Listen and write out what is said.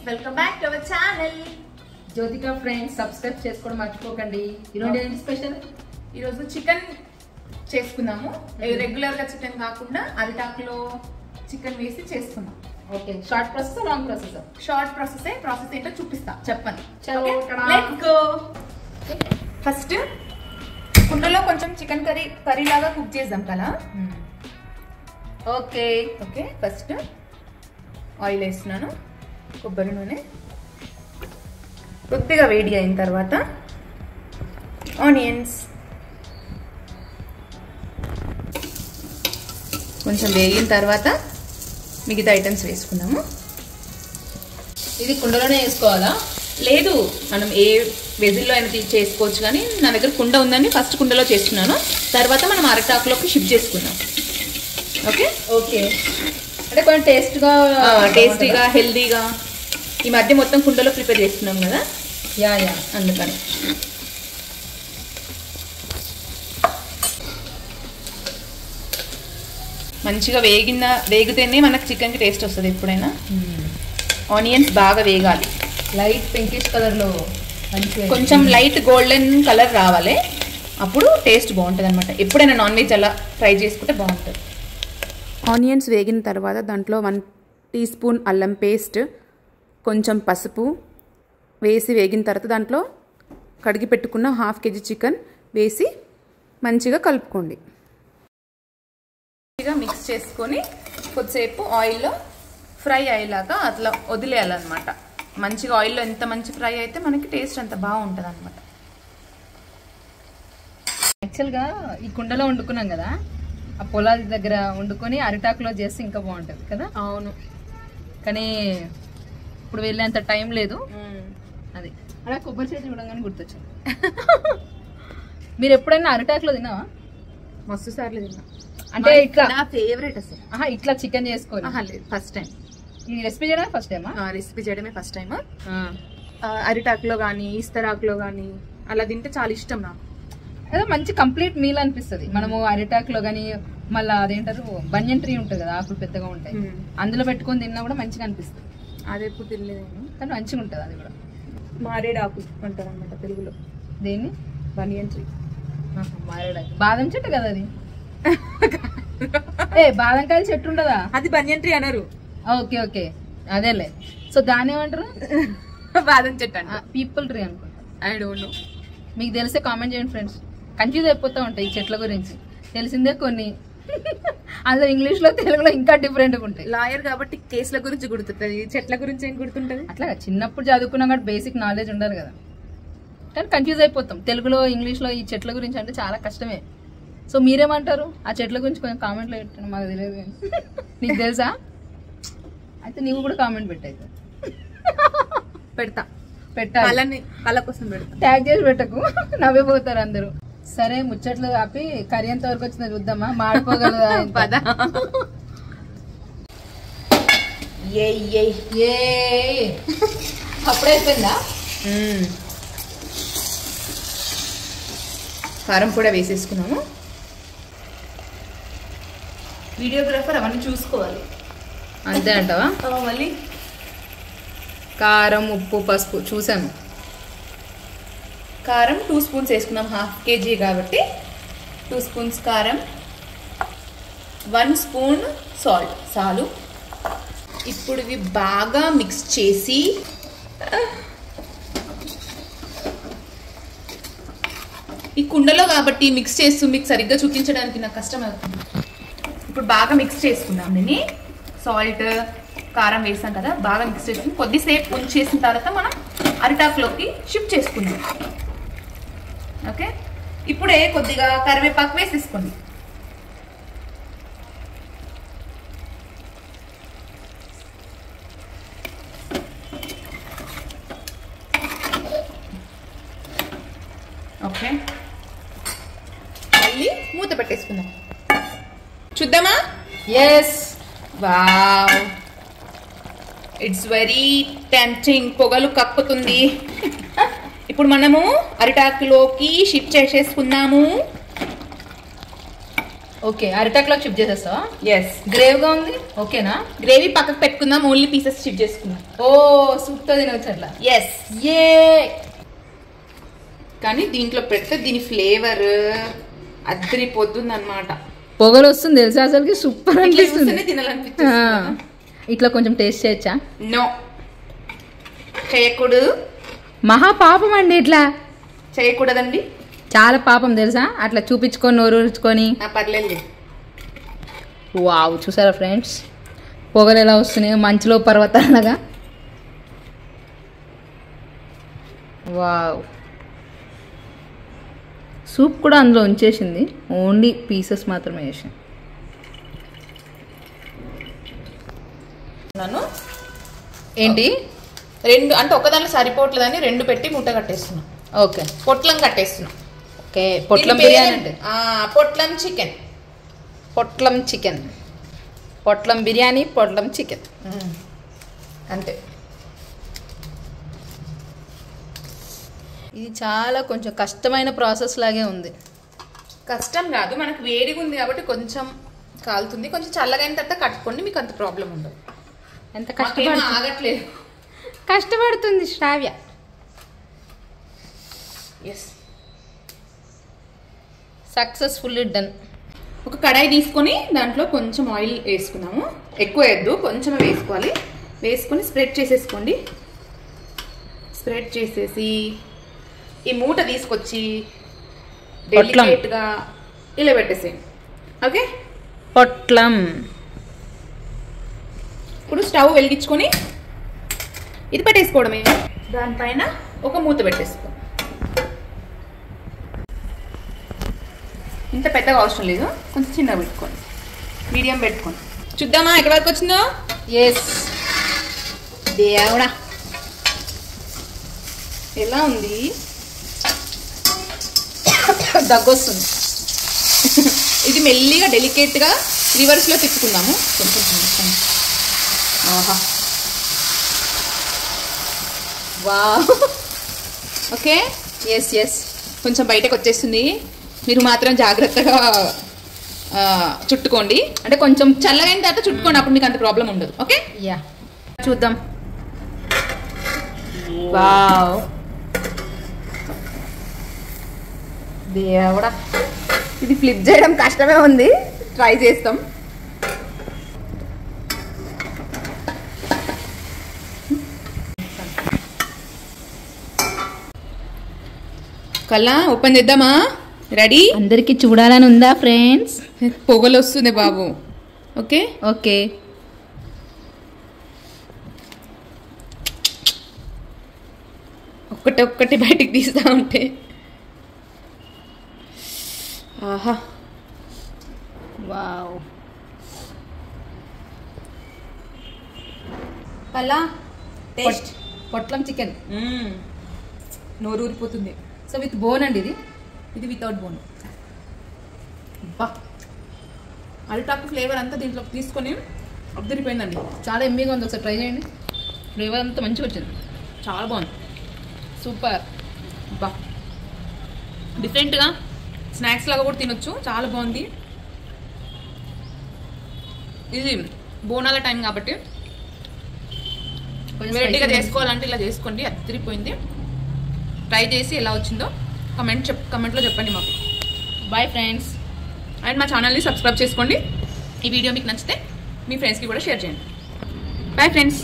Welcome back to our channel Jyothika friends. Subscribe చేసుకోవడం మర్చిపోకండి. ఈరోజు ఏంటి స్పెషల్? ఈరోజు చికెన్ చేసుకున్నాము. రెగ్యులర్ గా చికెన్ కాకుండా అరిటాకులో చికెన్ వేసి చేసుకున్నాం. Okay, short process long process? Short process. Process ఏంటో చూపిస్తా, చెప్పండి. Let's go. ఫస్ట్ కుండలో కొంచెం చికెన్ కర్రీ లాగా కుక్ చేద్దాం కదా. ఓకే ఓకే, ఫస్ట్ ఆయిల్ వేస్తున్నాను, కొబ్బరి నూనె కొద్దిగా వేడి అయిన తర్వాత ఆనియన్స్ కొంచెం వేగిన తర్వాత మిగతా ఐటమ్స్ వేసుకున్నాము. ఇది కుండలోనే వేసుకోవాలా? లేదు, మనం ఏ వెజిల్లో అయినా చేసుకోవచ్చు, కానీ నా దగ్గర కుండ ఉందని ఫస్ట్ కుండలో చేసుకున్నాను. తర్వాత మనం అరటాకులోకి షిఫ్ట్ చేసుకున్నాం. ఓకే ఓకే, అంటే కొంచెం టేస్టీగా హెల్దీగా. ఈ మధ్య మొత్తం కుండలో ప్రిపేర్ చేస్తున్నాం కదా, యా అందుకని. మంచిగా వేగితేనే మనకు చికెన్కి టేస్ట్ వస్తుంది ఎప్పుడైనా. ఆనియన్స్ బాగా వేగాలి, లైట్ పింకిష్ కలర్లో, కొంచెం లైట్ గోల్డెన్ కలర్ రావాలి, అప్పుడు టేస్ట్ బాగుంటుంది అనమాట. ఎప్పుడైనా నాన్ వెజ్ అలా ట్రై చేసుకుంటే బాగుంటుంది. ఆనియన్స్ వేగిన తర్వాత దాంట్లో 1 టీ స్పూన్ అల్లం పేస్ట్, కొంచెం పసుపు వేసి వేగిన తర్వాత దాంట్లో కడిగి పెట్టుకున్న 1/2 kg చికెన్ వేసి మంచిగా కలుపుకోండి. మంచిగా మిక్స్ చేసుకొని కొద్దిసేపు ఆయిల్లో ఫ్రై అయ్యేలాగా అట్లా వదిలేయాలన్నమాట. మంచిగా ఆయిల్లో ఎంత మంచి ఫ్రై అయితే మనకి టేస్ట్ అంత బాగుంటుంది అనమాట. యాక్చువల్గా ఈ కుండలో వండుకున్నాం కదా, ఆ పొలాల దగ్గర వండుకొని అరిటాకులో చేస్తే ఇంకా బాగుంటుంది కదా. అవును, కానీ ఇప్పుడు వెళ్ళేంత టైం లేదు. అది అలా కొబ్బరి చెట్టు చూడంగానే గుర్తొచ్చింది. మీరు ఎప్పుడైనా అరిటాకులో తిన్నావా? మస్తు సార్లు తిన్నా. అంటే ఇట్లా నా ఫేవరెట్ అసలు. ఇట్లా చికెన్ చేసుకోవాలి. లేదు, ఫస్ట్ టైం. ఈ రెసిపీ చేయడమే ఫస్ట్ టైమా? రెసిపీ చేయడమే ఫస్ట్ టైం. అరిటాకులో కానీ ఇస్తరాకులో కానీ అలా తింటే చాలా ఇష్టం నాకు. అదే మంచి కంప్లీట్ మీల్ అనిపిస్తుంది. మనము అరిటాకులో కానీ మళ్ళీ అదేంటారు బన్యన్ ట్రీ ఉంటుంది కదా, ఆకులు పెద్దగా ఉంటాయి, అందులో పెట్టుకొని తిన్నా కూడా మంచిగా అనిపిస్తుంది. అది ఎప్పుడు తినలేదు నేను, కానీ మంచిగా ఉంటుంది. అది కూడా మారేడాకు అంటారు అనమాట తెలుగులో. దేన్ని? బనియన్ ట్రీ. మారేడాకు బాదం చెట్టు కదా అది. బాదంకాయల చెట్టు ఉండదా? అది బనియన్ ట్రీ అనరు. ఓకే ఓకే, అదేలే. సో దాని ఏమంటారు? బాదం చెట్టు అంట. పీపుల్ ట్రీ అనుకుంటా. I don't know. మీకు తెలిసే కామెంట్ చేయండి ఫ్రెండ్స్. కన్ఫ్యూజ్ అయిపోతూ ఉంటాయి ఈ చెట్ల గురించి. తెలిసిందే కొన్ని, అందులో ఇంగ్లీష్లో తెలుగులో ఇంకా డిఫరెంట్గా ఉంటాయి. లాయర్ కాబట్టి కేసుల గురించి గుర్తుంటుంది, చెట్ల గురించి ఏం గుర్తుంటుంది? అట్లా చిన్నప్పుడు చదువుకున్నాం కాబట్టి బేసిక్ నాలెడ్జ్ ఉండాలి కదా, కానీ కన్ఫ్యూజ్ అయిపోతాం. తెలుగులో ఇంగ్లీష్లో ఈ చెట్ల గురించి అంటే చాలా కష్టమే. సో మీరేమంటారు? ఆ చెట్ల గురించి కొంచెం కామెంట్లో పెట్టండి, మాకు తెలియదు. నీకు తెలుసా? అయితే నీవు కూడా కామెంట్ పెట్టయితే. పెడతా, పెట్టాలి. వాళ్ళ కోసం పెడతా. ట్యాగ్ చేసి పెట్టకు, నవ్విపోతారు అందరూ. సరే, ముచ్చట్లు ఆపి కర్రీ ఎంత వరకు వచ్చిందో చూద్దామా? మాడిపోగలదా? పదా. అప్పుడైపోయిందా? కారం కూడా వేసేసుకున్నాము. వీడియోగ్రాఫర్ అవన్నీ చూసుకోవాలి. అంతే అంటావా? మళ్ళీ కారం, ఉప్పు, పసుపు చూసాము. కారం 2 స్పూన్స్ వేసుకున్నాం, 1/2 kg కాబట్టి 2 స్పూన్స్ కారం, 1 స్పూన్ సాల్ట్ చాలు. ఇప్పుడు ఇవి బాగా మిక్స్ చేసి ఈ కుండలో కాబట్టి మిక్స్ చేస్తూ మీకు సరిగ్గా చూపించడానికి నాకు కష్టం అవుతుంది. ఇప్పుడు బాగా మిక్స్ చేసుకున్నాం. దీన్ని సాల్ట్ కారం వేసాం కదా, బాగా మిక్స్ చేసుకుని కొద్దిసేపు ఉంచేసిన తర్వాత మనం అరిటాకులోకి షిఫ్ట్ చేసుకుందాం. ఓకే, ఇప్పుడే కొద్దిగా కరివేపాకు వేసేసుకోండి. ఓకే, మళ్ళీ మూత పెట్టేసుకుందాం. చూద్దామా? Yes, wow, it's very tempting. పొగలు కక్కుతుంది. ఇప్పుడు మనము అరిటాకులోకి షిఫ్ట్ చేసేసుకున్నాము. ఓకే, అరిటాక్లో షిఫ్ట్ చేసేస్తావా? ఎస్. గ్రేవ్గా ఉంది, ఓకేనా? గ్రేవీ పక్కకు పెట్టుకుందాం, ఓన్లీ పీసెస్ షిఫ్ట్ చేసుకుందాం. ఓ సూప్తో తినవచ్చు అట్లా. ఎస్. ఏ కానీ దీంట్లో పెడితే దీని ఫ్లేవర్ అద్దరిపోతుంది అనమాట. పొగలు వస్తుంది తెలుసా, అసలుకి సూపర్ అనిపిస్తుంది. తినాలనిపిస్తుంది. ఇట్లా కొంచెం టేస్ట్ చేయొచ్చా? నో, చేయకూడదు. మహా పాపం అండి, ఇట్లా చేయకూడదండి. చాలా పాపం తెలుసా, అట్లా చూపించుకొని నోరుచుకొని. పర్లేదు. వావ్, చూసారా ఫ్రెండ్స్ పొగలు ఎలా వస్తున్నాయి మంచులో పర్వతాలగా. వావ్, సూప్ కూడా అందులో ఉంచేసింది, ఓన్లీ పీసెస్ మాత్రమే వేసింది. ఏంటి రెండు అంటే ఒకదానిలో సరిపోవట్లేదని రెండు పెట్టి మూట కట్టేస్తున్నా. ఓకే, పొట్లం కట్టేస్తున్నా. ఓకే, పొట్లం బిర్యానీ అంటే పొట్లం చికెన్. పొట్లం చికెన్, పొట్లం బిర్యానీ, పొట్లం చికెన్ అంతే. ఇది చాలా కొంచెం కష్టమైన ప్రాసెస్ లాగే ఉంది. కష్టం కాదు, మనకు వేడిగా ఉంది కాబట్టి కొంచెం కాలుతుంది. కొంచెం చల్లగా అయిన తర్వాత కట్టుకోండి, మీకు అంత ప్రాబ్లం ఉండదు. ఎంత ఆగట్లేదు, కష్టపడుతుంది శ్రావ్య. Yes, successfully done. ఒక కడాయి తీసుకొని దాంట్లో కొంచెం ఆయిల్ వేసుకున్నాము. ఎక్కువ వేయద్దు, కొంచెం వేసుకోవాలి. వేసుకొని స్ప్రెడ్ చేసేసుకోండి. స్ప్రెడ్ చేసేసి ఈ మూట తీసుకొచ్చి డెలికేట్గా ఇలా పెట్టేసేయండి. ఓకే, పొట్లం. ఇప్పుడు స్టవ్ వెలిగించుకొని ఇది పెట్టేసుకోవడమే. దానిపైన ఒక మూత పెట్టేసుకో. ఇంత పెద్దగా అవసరం లేదు, కొంచెం చిన్నగా పెట్టుకోండి, మీడియం పెట్టుకోండి. చూద్దామా ఎక్కడి వరకు వచ్చిందో. ఎస్, దేవుడా ఎలా ఉంది? దగ్గొస్తుంది. ఇది మెల్లిగా డెలికేట్గా రివర్స్లో తిప్పుకుందాము. కొంచెం ఆహా, వావ్. ఓకే, ఎస్ ఎస్, కొంచెం బయటకు వచ్చేస్తుంది. మీరు మాత్రం జాగ్రత్తగా చుట్టుకోండి. అంటే కొంచెం చల్లగైన తర్వాత చుట్టుకోండి, అప్పుడు మీకు అంత ప్రాబ్లం ఉండదు. ఓకే, యా, చూద్దాం. వావ్, దేవుడా ఇది ఫ్లిప్ చేయడం కష్టమే ఉంది, ట్రై చేస్తాం. కల్లా ఓపెన్ చేద్దామా? రెడీ? అందరికి చూడాలని ఉందా ఫ్రెండ్స్? పొగలు వస్తుంది బాబు. ఓకే ఓకే, ఒక్కటి బయటికి తీస్తా ఉంటే ఆహా, వావ్. కల్లా టేస్ట్. పొట్లం చికెన్ నోరు ఊరిపోతుంది. సో విత్ బోన్ అండి ఇది. ఇది వితౌట్ బోన్. బా, అరిటాకు ఫ్లేవర్ అంతా దీంట్లో తీసుకొని అద్దరిపోయిందండి. చాలా ఎమ్మీగా ఉంది, ఒకసారి ట్రై చేయండి. ఫ్లేవర్ అంతా మంచిగా వచ్చింది, చాలా బాగుంది, సూపర్. బా, డిఫరెంట్గా స్నాక్స్ లాగా కూడా తినొచ్చు, చాలా బాగుంది. ఇది బోనాల టైం కాబట్టి వెరైటీగా చేసుకోవాలంటే ఇలా చేసుకోండి, అద్దరిపోయింది. ట్రై చేసి ఎలా వచ్చిందో కమెంట్లో చెప్పండి మాకు. బాయ్ ఫ్రెండ్స్, అండ్ మా ఛానల్ని సబ్స్క్రైబ్ చేసుకోండి. ఈ వీడియో మీకు నచ్చితే మీ ఫ్రెండ్స్కి కూడా షేర్ చేయండి. Bye friends.